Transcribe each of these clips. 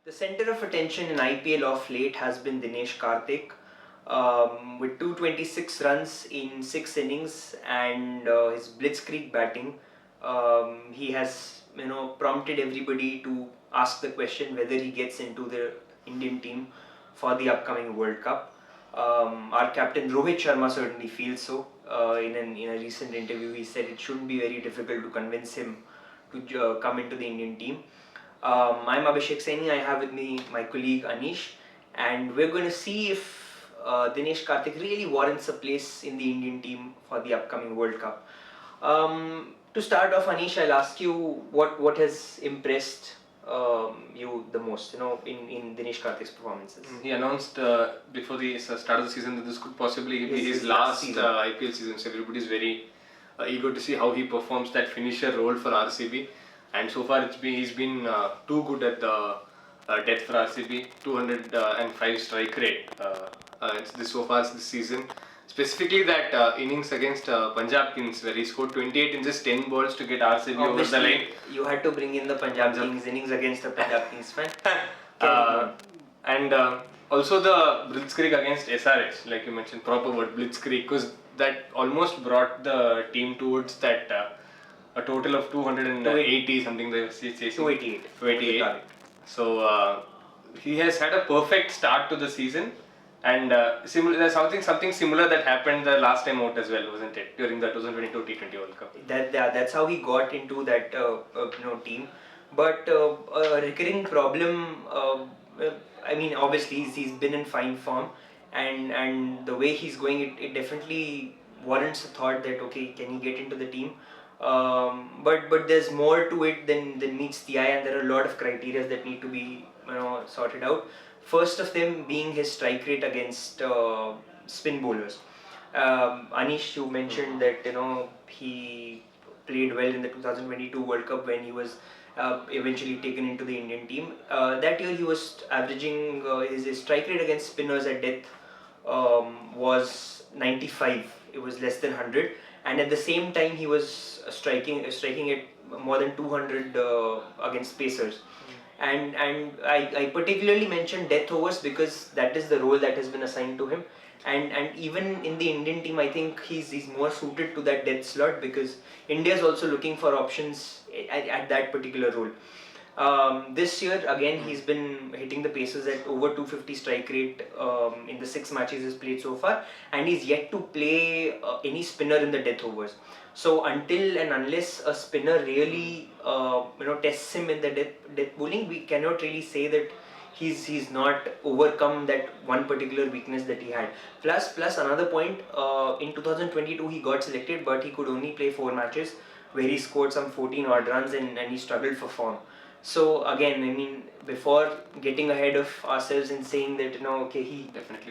The center of attention in IPL of late has been Dinesh Karthik. With 226 runs in 6 innings and his blitzkrieg batting, he has prompted everybody to ask the question whether he gets into the Indian team for the upcoming World Cup. Our captain Rohit Sharma certainly feels so. In a recent interview, he said it shouldn't be very difficult to convince him to come into the Indian team. I'm Abhishek Saini. I have with me my colleague Anish, and we're going to see if Dinesh Karthik really warrants a place in the Indian team for the upcoming World Cup. To start off, Anish, I'll ask you what has impressed you the most, in Dinesh Karthik's performances. He announced before the start of the season that this could possibly be his last IPL season. So everybody is very eager to see how he performs that finisher role for RCB. And so far he's been too good at the death for RCB. 205 strike rate so far this season. Specifically that innings against Punjab Kings where he scored 28 in just 10 balls to get RCB over the line. You had to bring in the Punjab Kings innings against the Punjab Kings fan. And also the blitzkrieg against SRH, like you mentioned, proper word, blitzkrieg, because that almost brought the team towards that a total of 280 something they were chasing. 288. So he has had a perfect start to the season. And there's something similar that happened the last time out as well, wasn't it? During the 2022 T20 World Cup. That's how he got into that team. But a recurring problem. Obviously he's been in fine form, and the way he's going, it definitely warrants a thought that okay, can he get into the team? But there's more to it than meets the eye, and there are a lot of criteria that need to be sorted out. First of them being his strike rate against spin bowlers. Anish, you mentioned that he played well in the 2022 World Cup when he was eventually taken into the Indian team. That year he was averaging his strike rate against spinners at death was 95. It was less than 100, and at the same time he was striking it more than 200 against pacers. And I particularly mentioned death overs because that is the role that has been assigned to him, and even in the Indian team I think he's more suited to that death slot because India is also looking for options at that particular role. This year again he's been hitting the paces at over 250 strike rate in the 6 matches he's played so far, and he's yet to play any spinner in the death overs. So until and unless a spinner really tests him in the death bowling, we cannot really say that he's not overcome that one particular weakness that he had. Plus another point, in 2022 he got selected, but he could only play 4 matches where he scored some 14 odd runs and he struggled for form. So again, before getting ahead of ourselves and saying that he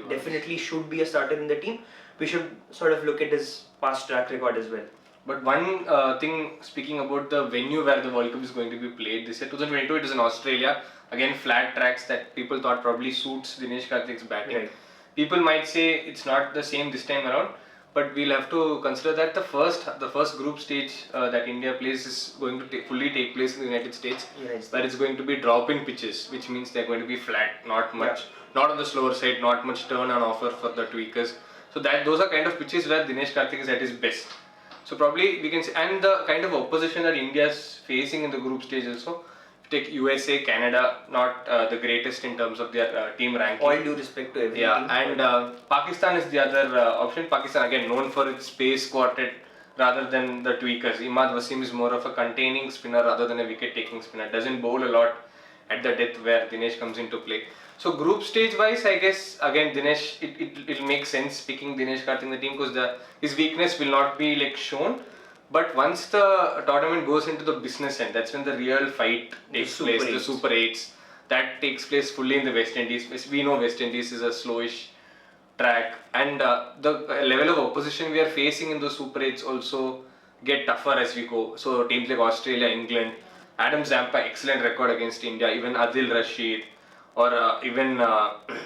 definitely should be a starter in the team, we should sort of look at his past track record as well. But one thing, speaking about the venue where the World Cup is going to be played this year, 2022, it is in Australia. Again, flat tracks that people thought probably suits Dinesh Karthik's batting. Right. People might say it's not the same this time around, but we'll have to consider that the first group stage that India plays is going to fully take place in the United States, where it's going to be drop-in pitches, which means they're going to be flat, not on the slower side, not much turn on offer for the tweakers. So those are kind of pitches where Dinesh Karthik is at his best. So probably we can say, and the kind of opposition that India is facing in the group stage also, take USA, Canada, not the greatest in terms of their team ranking. All due respect to every team. And Pakistan is the other option. Pakistan again known for its pace quartet rather than the tweakers. Imad Wasim is more of a containing spinner rather than a wicket-taking spinner. Doesn't bowl a lot at the depth where Dinesh comes into play. So group stage wise, I guess again Dinesh, it'll make sense picking Dinesh Karthik in the team because his weakness will not be shown. But once the tournament goes into the business end, that's when the real fight takes place. The Super 8s that takes place fully in the West Indies. We know West Indies is a slowish track, and the level of opposition we are facing in the Super 8s also get tougher as we go. So teams like Australia, England, Adam Zampa, excellent record against India. Even Adil Rashid. Or even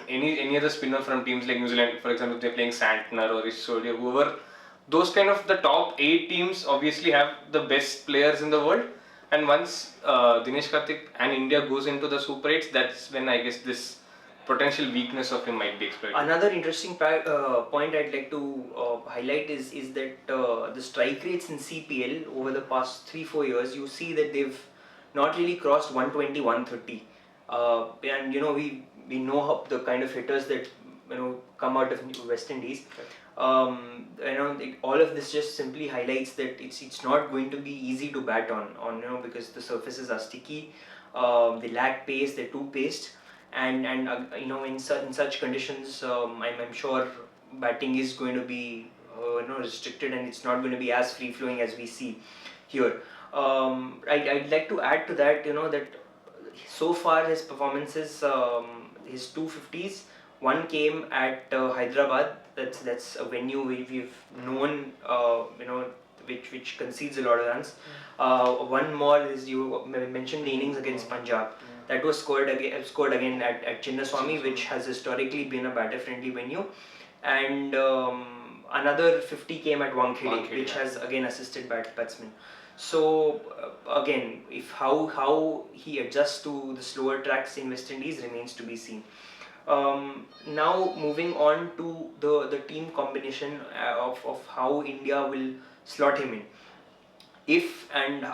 any other spinner from teams like New Zealand, for example, if they're playing Santner or Risoli or whoever, those kind of the top 8 teams obviously have the best players in the world, And once Dinesh Karthik and India goes into the Super 8s, that's when I guess this potential weakness of him might be exploited. Another interesting point I'd like to highlight is that the strike rates in CPL over the past 3-4 years, you see that they've not really crossed 120, 130. And we know how the kind of hitters that come out of West Indies. All of this just simply highlights that it's not going to be easy to bat on because the surfaces are sticky, they lack pace, they're too paced, and in such conditions, I'm sure batting is going to be restricted, and it's not going to be as free flowing as we see here. I'd like to add to that, that so far his performances, his 250s, one came at Hyderabad. That's a venue we've known, which concedes a lot of runs. One more is, you mentioned the innings against Punjab. That was scored again at Chinnaswamy, which has historically been a batter-friendly venue, and another 50 came at Wankhede, which has again assisted batsmen. So again, if how he adjusts to the slower tracks in West Indies remains to be seen. Now moving on to the team combination of how India will slot him in. If and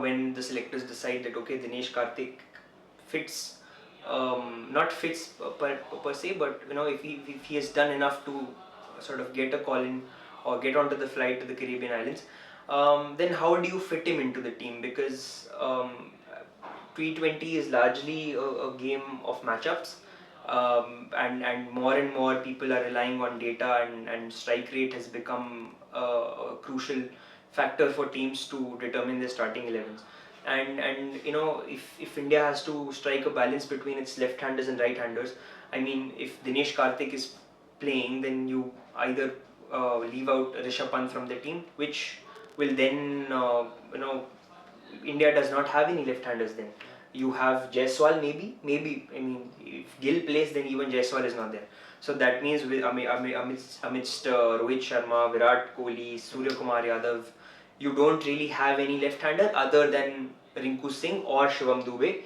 when the selectors decide that okay, Dinesh Karthik fits, not fits per se, but if he has done enough to sort of get a call in or get onto the flight to the Caribbean islands, then how do you fit him into the team? Because T20 is largely a game of matchups, and more people are relying on data, and strike rate has become a crucial factor for teams to determine their starting 11s. And if India has to strike a balance between its left-handers and right-handers, I mean, if Dinesh Karthik is playing, then you either leave out Rishabh Pant from the team, which will then India does not have any left-handers then. You have Jaiswal maybe. I mean, if Gill plays, then even Jaiswal is not there. So that means amidst Rohit Sharma, Virat Kohli, Surya Kumar Yadav, you don't really have any left-hander other than Rinku Singh or Shivam Dube.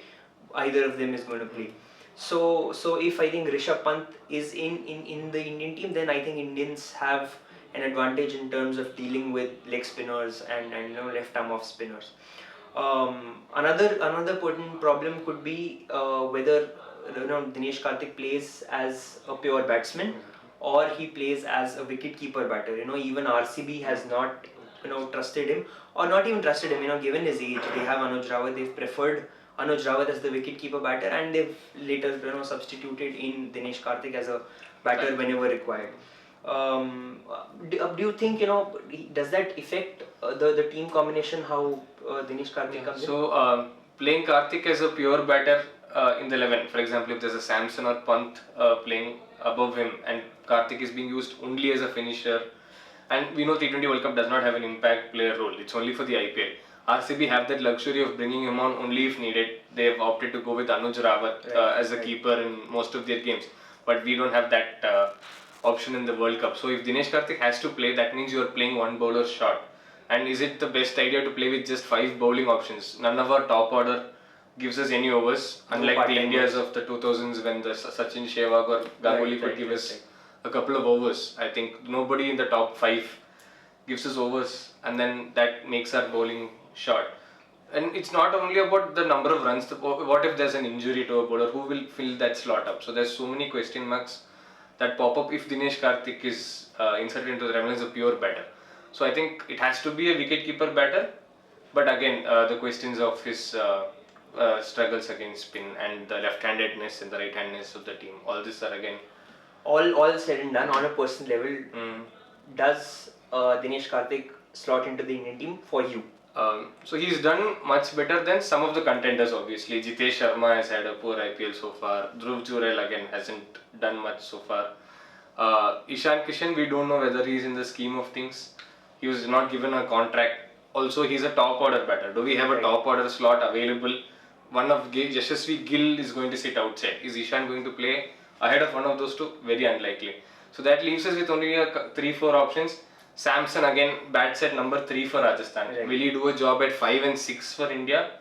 Either of them is going to play. So if I think Rishabh Pant is in the Indian team, then I think Indians have an advantage in terms of dealing with leg spinners and left arm off spinners. Another potent problem could be whether Dinesh Karthik plays as a pure batsman or he plays as a wicket keeper batter. Even RCB has not trusted him, or not even trusted him. Given his age, they have Anuj Rawat. They've preferred Anuj Rawat as the wicket keeper batter, and they've later substituted in Dinesh Karthik as a batter whenever required. Do you think does that affect the team combination, how Dinesh Karthik comes in? So playing Karthik as a pure batter in the 11, for example, if there's a Samson or Pant playing above him and Karthik is being used only as a finisher, and we know T20 World Cup does not have an impact player role, it's only for the IPL. RCB have that luxury of bringing him on only if needed. They have opted to go with Anuj Rawat as a keeper in most of their games, but we don't have that option in the World Cup. So if Dinesh Karthik has to play, that means you are playing one bowler short. And is it the best idea to play with just 5 bowling options? None of our top order gives us any overs, unlike the Indias of the 2000s when the Sachin, Sehwag or Ganguly could give us a couple of overs. I think nobody in the top 5 gives us overs, and then that makes our bowling short. And it's not only about the number of runs. What if there's an injury to a bowler? Who will fill that slot up? So there's so many question marks that pop up if Dinesh Karthik is inserted into the 11 as a pure batter. So I think it has to be a wicket-keeper batter, but again the questions of his struggles against spin and the left-handedness and the right-handedness of the team, all this are again... All said and done, on a personal level, does Dinesh Karthik slot into the Indian team for you? So he's done much better than some of the contenders obviously. Jitesh Sharma has had a poor IPL so far. Dhruv Jurel again hasn't done much so far. Ishan Kishan, we don't know whether he's in the scheme of things. He was not given a contract. Also, he's a top order batter. Do we have a top order slot available? One of Yashasvi Gill is going to sit outside. Is Ishan going to play ahead of one of those two? Very unlikely. So that leaves us with only 3-4 options. Samson again bats at number 3 for Rajasthan. Right. Will he do a job at 5 and 6 for India?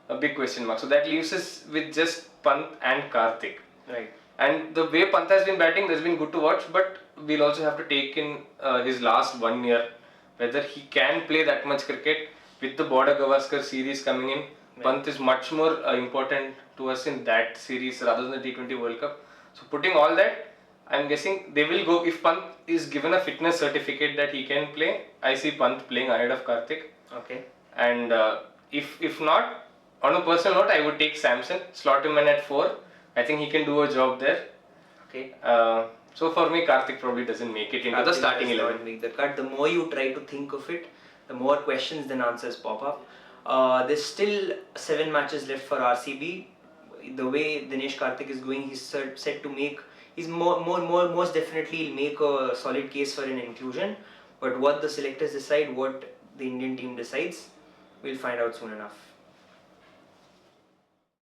A big question mark. So that leaves us with just Pant and Karthik. Right. And the way Pant has been batting, that's been good to watch, but we'll also have to take in his last 1 year, whether he can play that much cricket with the Border Gavaskar series coming in. Right. Pant is much more important to us in that series rather than the T20 World Cup. So putting all that, I'm guessing they will go, if Pant is given a fitness certificate that he can play, I see Pant playing ahead of Karthik. Okay. And if not, on a personal note, I would take Samson, slot him in at 4. I think he can do a job there. Okay. So for me, Karthik probably doesn't make it into the starting 11. Make the cut. The more you try to think of it, the more questions than answers pop up. There's still 7 matches left for RCB. The way Dinesh Karthik is going, he's set to make. He's most definitely make a solid case for an inclusion. But what the selectors decide, what the Indian team decides, we'll find out soon enough.